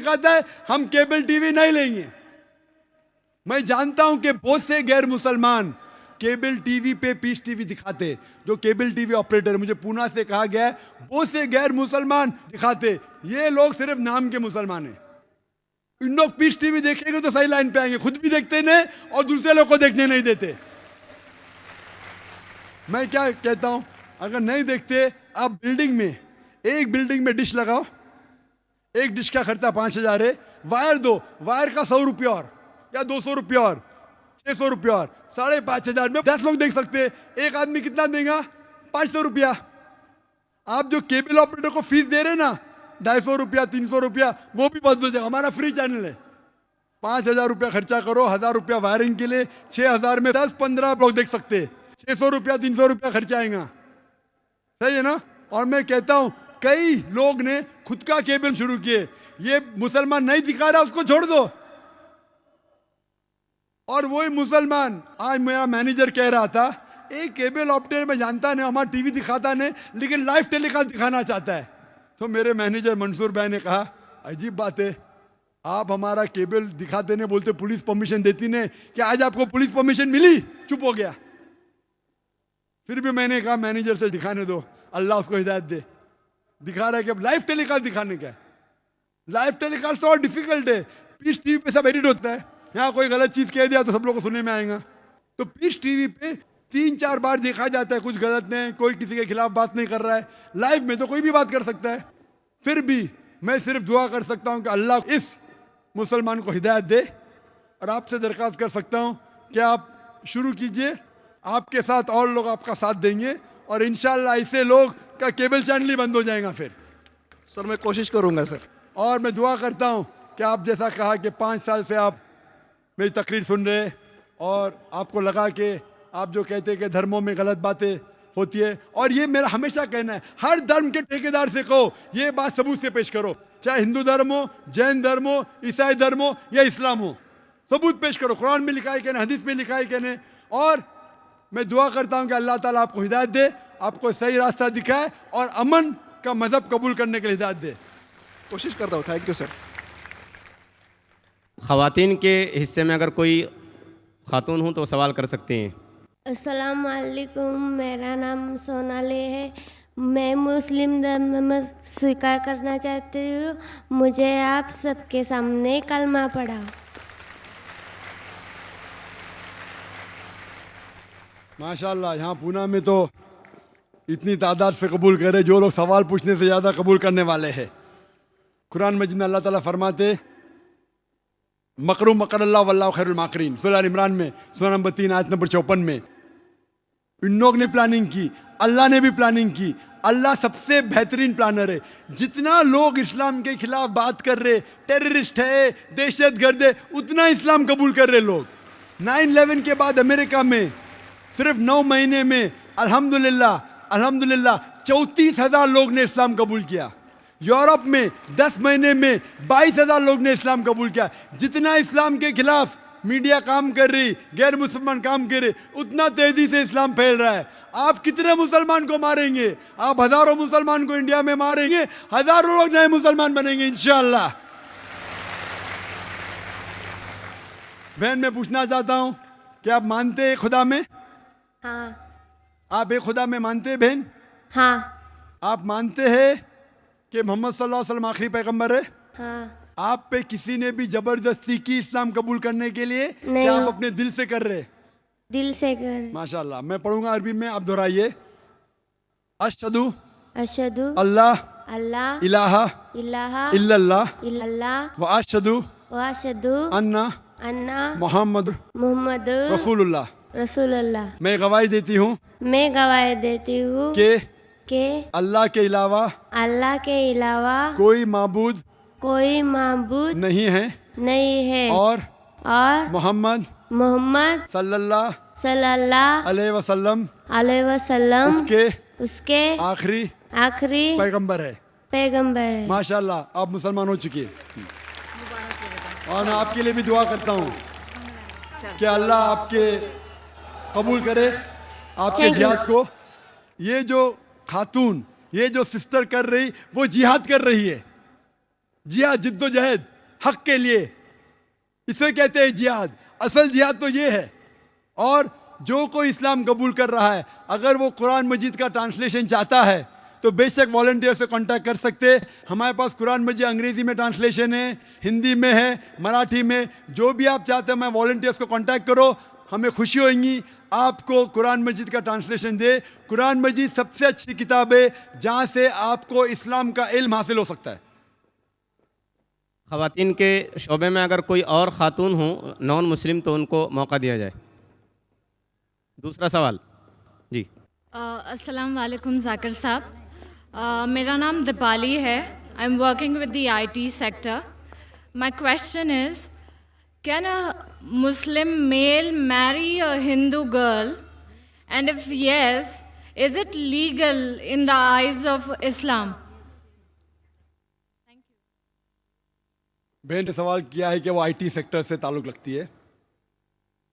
दिखाता है हम केबल टीवी नहीं लेंगे। मैं जानता हूं कि बहुत से गैर मुसलमान केबल टीवी पे पीस टीवी दिखाते, जो केबल टीवी ऑपरेटर, मुझे पूना से कहा गया है बहुत से गैर मुसलमान दिखाते, ये लोग सिर्फ नाम के मुसलमान हैं। इन लोग पीस टीवी देखेंगे तो सही लाइन पे आएंगे, खुद भी देखते नहीं और दूसरे लोग को देखने नहीं देते। मैं क्या कहता हूं, अगर नहीं देखते आप बिल्डिंग में, एक बिल्डिंग में डिश लगाओ, एक डिश का खर्चा 5,000 है, वायर दो, वायर का 100 रुपया और या 200 रुपया और 600 रुपया और 5,500 में 10 लोग देख सकते हैं। एक आदमी कितना देगा? 500 रुपया। आप जो केबल ऑपरेटर को फीस दे रहे हैं ना, 250 रुपया 300 रुपया, वो भी बंद हो जाएगा। हमारा फ्री चैनल है, 5,000 रुपया खर्चा करो, 1,000 रुपया वायरिंग के लिए, 6,000 में 10-15 लोग देख सकते हैं, 600 रुपया 300 रुपया खर्चा आएगा, सही है ना। और मैं कहता हूं कई लोग ने खुद का केबल शुरू किए, ये मुसलमान नहीं दिखा रहा उसको छोड़ दो। और वही मुसलमान, आज मेरा मैनेजर कह रहा था, एक केबल ऑपरेटर में जानता नहीं, हमारा टीवी दिखाता नहीं, लेकिन लाइव टेलीकास्ट दिखाना चाहता है। तो मेरे मैनेजर मंसूर भाई ने कहा अजीब बात है, आप हमारा केबल दिखाते नहीं, बोलते पुलिस परमिशन देती नहीं, क्या आज आपको पुलिस परमिशन मिली? चुप हो गया। फिर भी मैंने कहा मैनेजर से दिखाने दो, अल्लाह उसको हिदायत दे। दिखा रहा है कि अब लाइव टेलीकास्ट दिखाने का है। लाइव टेलीकास्ट तो और डिफिकल्ट है, पीस टीवी पे सब एडिट होता है, यहाँ कोई गलत चीज कह दिया तो सब लोगों को सुनने में आएगा। तो पीस टीवी पे 3-4 बार देखा जाता है, कुछ गलत नहीं, कोई किसी के खिलाफ बात नहीं कर रहा है। लाइव में तो कोई भी बात कर सकता है। फिर भी मैं सिर्फ दुआ कर सकता हूँ कि अल्लाह इस मुसलमान को हिदायत दे, और आपसे दरख्वास्त कर सकता हूँ कि आप शुरू कीजिए, आपके साथ और लोग आपका साथ देंगे, और इंशाल्लाह ऐसे लोग का केबल चैनल ही बंद हो जाएगा फिर। सर मैं कोशिश करूंगा सर। और मैं दुआ करता हूँ कि आप जैसा कहा कि 5 साल से आप मेरी तकरीर सुन रहे, और आपको लगा कि आप जो कहते हैं कि धर्मों में गलत बातें होती है, और ये मेरा हमेशा कहना है, हर धर्म के ठेकेदार से कहो ये बात सबूत से पेश करो, चाहे हिंदू धर्म हो, जैन धर्म हो, ईसाई धर्म हो या इस्लाम हो, सबूत पेश करो। कुरान में लिखा है कहने, हदीस में लिखा है कहने। और मैं दुआ करता हूँ कि अल्लाह ताला आपको हिदायत दे, आपको सही रास्ता दिखाए, और अमन का मजहब कबूल करने के लिए हिदायत दे। कोशिश करता हूँ। Thank you sir. ख़वातीन के हिस्से में अगर कोई खातून हो तो सवाल कर सकते हैं। अस्सलाम वालेकुम, मेरा नाम सोनाली है, मैं मुस्लिम धर्म में स्वीकार करना चाहती हूँ। मुझे आप सबके सामने कलमा पढ़ाओ। माशाल्लाह, यहाँ पूना में तो इतनी तादाद से कबूल करे, जो लोग सवाल पूछने से ज़्यादा कबूल करने वाले हैं। कुरान मजीद में अल्लाह ताला फरमाते, मकरू मकर अल्लाह वल्लाहु खैरुल माकरीन, सूरह अल इमरान में सूरह नंबर 3 आयत नंबर 54 में। इन लोग ने प्लानिंग की, अल्लाह ने भी प्लानिंग की। अल्लाह सबसे बेहतरीन प्लानर है। जितना लोग इस्लाम के खिलाफ बात कर रहे, टेररिस्ट है, दहशतगर्द है, उतना इस्लाम कबूल कर रहे लोग। 9/11 के बाद अमेरिका में सिर्फ 9 महीने में अल्हम्दुलिल्लाह 34,000 लोग ने इस्लाम कबूल किया। यूरोप में 10 महीने में 22,000 लोग ने इस्लाम कबूल किया। जितना इस्लाम के खिलाफ मीडिया काम कर रही, गैर मुसलमान काम कर रहे, उतना तेजी से इस्लाम फैल रहा है। आप कितने मुसलमान को मारेंगे? आप हजारों मुसलमान को इंडिया में मारेंगे, हजारों लोग नए मुसलमान बनेंगे इंशाअल्लाह। बहन, मैं पूछना चाहता हूं कि आप मानते हैं खुदा में? हाँ। आप एक खुदा में मानते हैं बहन? हाँ। आप मानते हैं कि मोहम्मद सल्लल्लाहु अलैहि वसल्लम आखिरी पैगंबर है? हाँ। आप पे किसी ने भी जबरदस्ती की इस्लाम कबूल करने के लिए? नहीं। क्या आप अपने दिल से कर रहे? दिल से कर। माशाल्लाह। मैं पढ़ूंगा अरबी में, आप दोहराइए। अशहदु अशहदु अल्लाह अल्लाह इलाहा इलाहा इल्लल्लाह इल्लल्लाह व अशहदु व अशहदु अन्ना अन्ना मोहम्मद मोहम्मद रसूलुल्लाह। रसूलुल्लाह। मैं गवाही देती हूँ मैं गवाही देती हूँ कि अल्लाह के अलावा कोई माबूद कोई माबूद नहीं नहीं है और मोहम्मद सल्लल्लाहु सल्लल्लाहु अलैहि वसल्लम उसके आखिरी पैगंबर है। है। माशाल्लाह, आप मुसलमान हो चुकी है। और मैं आपके लिए भी दुआ करता हूँ कि अल्लाह आपके कबूल करे आपके जिहाद को। ये जो खातून, ये जो सिस्टर कर रही, वो जिहाद कर रही है। जिहाद, जिद्दोजहद, हक के लिए, इसे कहते हैं जिहाद। असल जिहाद तो ये है। और जो कोई इस्लाम कबूल कर रहा है, अगर वो कुरान मजीद का ट्रांसलेशन चाहता है तो बेशक वॉलंटियर से कांटेक्ट कर सकते हैं। हमारे पास कुरान मजीद अंग्रेजी में ट्रांसलेशन है, हिंदी में है, मराठी में, जो भी आप चाहते हैं मैं वॉलंटियर्स को कांटेक्ट करो, हमें खुशी होगी आपको कुरान मजीद का ट्रांसलेशन दे। कुरान मजीद सबसे अच्छी किताब है जहाँ से आपको इस्लाम का इल्म हासिल हो सकता है। ख़वातीन के शोबे में अगर कोई और ख़ातून हो नॉन मुस्लिम तो उनको मौका दिया जाए। दूसरा सवाल जी। अस्सलाम वालेकुम ज़ाकिर साहब, मेरा नाम दीपाली है। I am working with the IT sector. My question is, can a Muslim male marry a Hindu girl, and if yes, is it legal in the eyes of Islam? बहन ने सवाल किया है कि वो IT सेक्टर से ताल्लुक़ रखती है।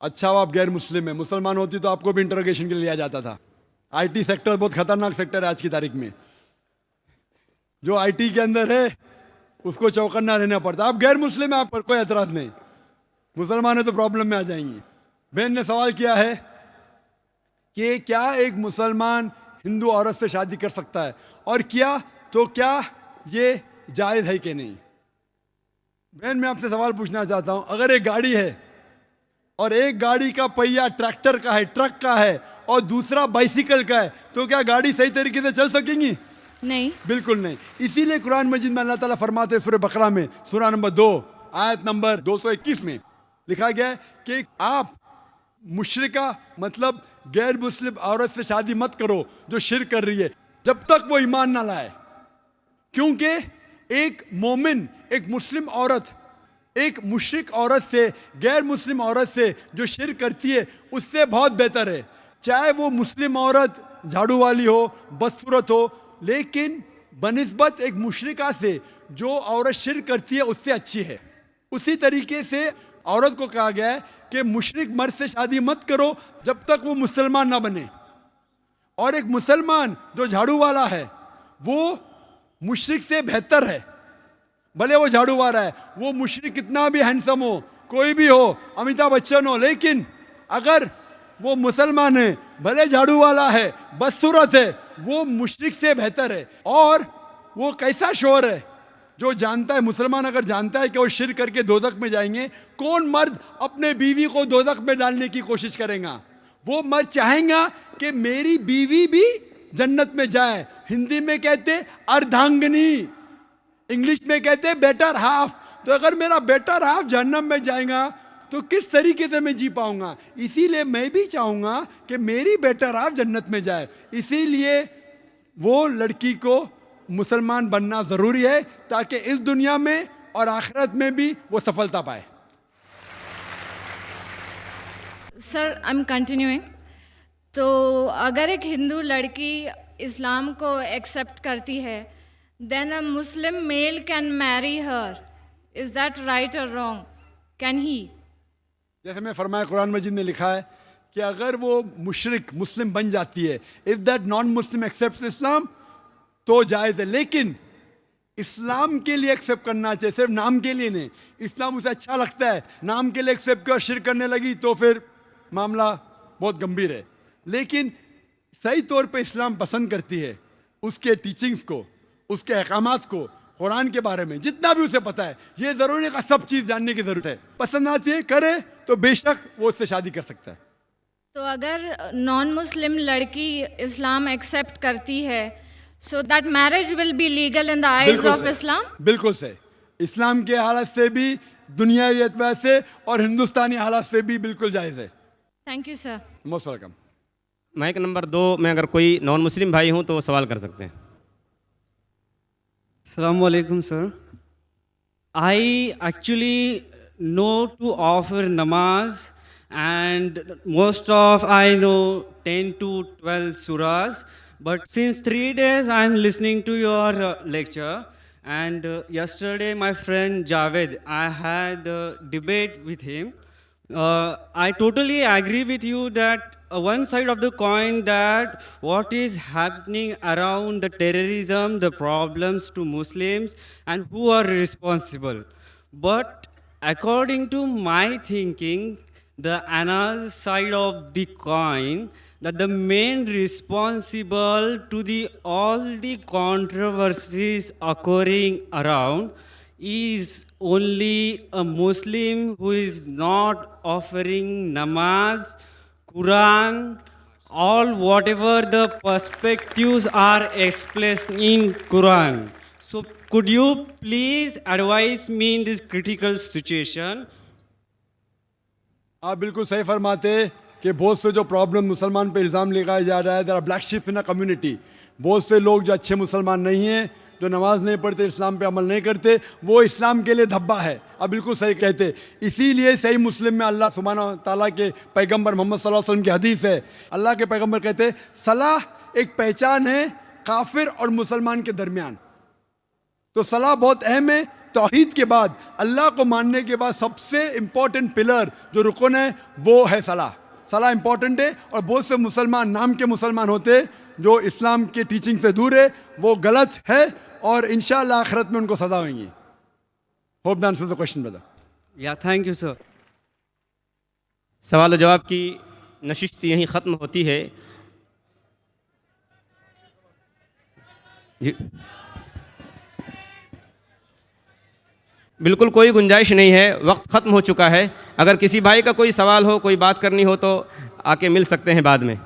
अच्छा, वो आप गैर मुस्लिम है, मुसलमान होती तो आपको भी इंटरोगेशन के लिए लिया जाता था। IT सेक्टर बहुत खतरनाक सेक्टर है आज की तारीख में। जो IT के अंदर है उसको चौकन्ना रहना पड़ता है। आप गैर मुस्लिम है, आप पर कोई एतराज़ नहीं, मुसलमान है तो प्रॉब्लम में आ जाएंगी। बहन ने सवाल किया है कि क्या एक मुसलमान हिंदू औरत से शादी कर सकता है, और किया तो क्या ये जायज़ है कि नहीं। बहन मैं आपसे सवाल पूछना चाहता हूं, अगर एक गाड़ी है और एक गाड़ी का पहिया ट्रैक्टर का है, ट्रक का है, और दूसरा बाइसिकल का है, तो क्या गाड़ी सही तरीके से चल सकेंगी? नहीं, बिल्कुल नहीं। इसीलिए कुरान मजीद में अल्लाह ताला फरमाते हैं सूरह बकरा में, सूरह नंबर 2 आयत नंबर 221 में लिखा गया है कि आप मुशरिका मतलब गैर मुस्लिम औरत से शादी मत करो जो शिर्क कर रही है, जब तक वो ईमान ना लाए। क्योंकि एक मोमिन, एक मुस्लिम औरत, एक मुशरिक औरत से, गैर मुस्लिम औरत से जो शिर्क करती है उससे बहुत बेहतर है। चाहे वो मुस्लिम औरत झाड़ू वाली हो, बदसूरत हो, लेकिन बनिस्बत एक मुशरिका से जो औरत शिर्क करती है उससे अच्छी है। उसी तरीके से औरत को कहा गया है कि मुशरिक मर्द से शादी मत करो जब तक वो मुसलमान ना बने। और एक मुसलमान जो झाड़ू वाला है वो मुशरिक से बेहतर है। भले वो झाड़ू वाला है, वो मुशरिक कितना भी हैंडसम हो, कोई भी हो, अमिताभ बच्चन हो, लेकिन अगर वो मुसलमान है, भले झाड़ू वाला है, बदसूरत है, वो मुशरिक से बेहतर है। और वो कैसा शोर है जो जानता है, मुसलमान अगर जानता है कि वो शिर्क करके दोज़ख में जाएंगे, कौन मर्द अपने बीवी को दोज़ख में डालने की कोशिश करेगा? वो मर्द चाहेगा कि मेरी बीवी भी जन्नत में जाए। हिंदी में कहते अर्धांगिनी, इंग्लिश में कहते बेटर हाफ। तो अगर मेरा बेटर हाफ जहन्नम में जाएगा तो किस तरीके से मैं जी पाऊंगा? इसीलिए मैं भी चाहूंगा कि मेरी बेटर हाफ जन्नत में जाए। इसीलिए वो लड़की को मुसलमान बनना जरूरी है ताकि इस दुनिया में और आखिरत में भी वो सफलता पाए। Sir I am continuing. तो अगर एक हिंदू लड़की इस्लाम को एक्सेप्ट करती है, then a Muslim male can marry her, is that right और रॉन्ग? Can he? जैसे मैं फरमाया, कुरान मजीद में लिखा है कि अगर वो मुशरिक मुस्लिम बन जाती है, if that non Muslim accept Islam, तो जायज़ है। लेकिन इस्लाम के लिए एक्सेप्ट करना चाहिए, सिर्फ नाम के लिए नहीं। इस्लाम उसे अच्छा लगता है, नाम के लिए एक्सेप्ट कर शिर्क करने लगी तो फिर मामला बहुत गंभीर है। लेकिन सही तौर पे इस्लाम पसंद करती है उसके टीचिंग्स को, उसके अहकामात को, कुरान के बारे में जितना भी उसे पता है। ये ज़रूरी है कि सब चीज़ जानने की ज़रूरत है। पसंद आती है करे तो बेशक वो उससे शादी कर सकता है। तो अगर नॉन मुस्लिम लड़की इस्लाम एक्सेप्ट करती है, so that marriage will be legal in the eyes of Islam? बिल्कुल से इस्लाम के हालत से भी, दुनियावी एतबार से और हिंदुस्तानी हालत से भी बिल्कुल जायज़ है। Thank you sir. Most welcome. Mic number 2 में अगर कोई नॉन मुस्लिम भाई हूँ तो वो सवाल कर सकते हैं। Assalamu alaikum, sir. I actually know to offer namaz, and most of I know 10 to 12 surahs. But since 3 days I am listening to your lecture, and yesterday my friend Javed, I had a debate with him. I totally agree with you that one side of the coin, that what is happening around the terrorism, the problems to Muslims, and who are responsible. But according to my thinking, the another side of the coin, that the main responsible to the all the controversies occurring around is only a Muslim who is not offering namaz, Quran, all whatever the perspectives are expressed in Quran. So could you please advise me in this critical situation? आप बिल्कुल सही फरमाते कि बहुत से जो problem मुसलमान पे इल्ज़ाम लगाया जा रहा है, there are black sheep in a community. बहुत से लोग जो अच्छे मुसलमान नहीं हैं, जो नमाज नहीं पढ़ते, इस्लाम पे अमल नहीं करते, वो इस्लाम के लिए धब्बा है। आप बिल्कुल सही कहते। इसीलिए सही मुस्लिम में अल्लाह सुब्हानहू ताला के पैगंबर मोहम्मद सल्लल्लाहु अलैहि वसल्लम की हदीस है, अल्लाह के पैगंबर कहते सलाह एक पहचान है काफिर और मुसलमान के दरमियान। तो सलाह बहुत अहम है। तौहीद के बाद, अल्लाह को मानने के बाद सबसे इम्पोर्टेंट पिलर जो रुकन है वो है सलाह। सलाह इंपॉर्टेंट है। और बहुत से मुसलमान नाम के मुसलमान होते जो इस्लाम के टीचिंग से दूर है, वो गलत है और इंशाअल्लाह आखिरत में उनको सजा होंगी। Hope that answers the question brother. Yeah, thank you, sir. सवाल और जवाब की नशिस्त यहीं ख़त्म होती है। जी बिल्कुल कोई गुंजाइश नहीं है, वक्त ख़त्म हो चुका है। अगर किसी भाई का कोई सवाल हो, कोई बात करनी हो तो आके मिल सकते हैं बाद में।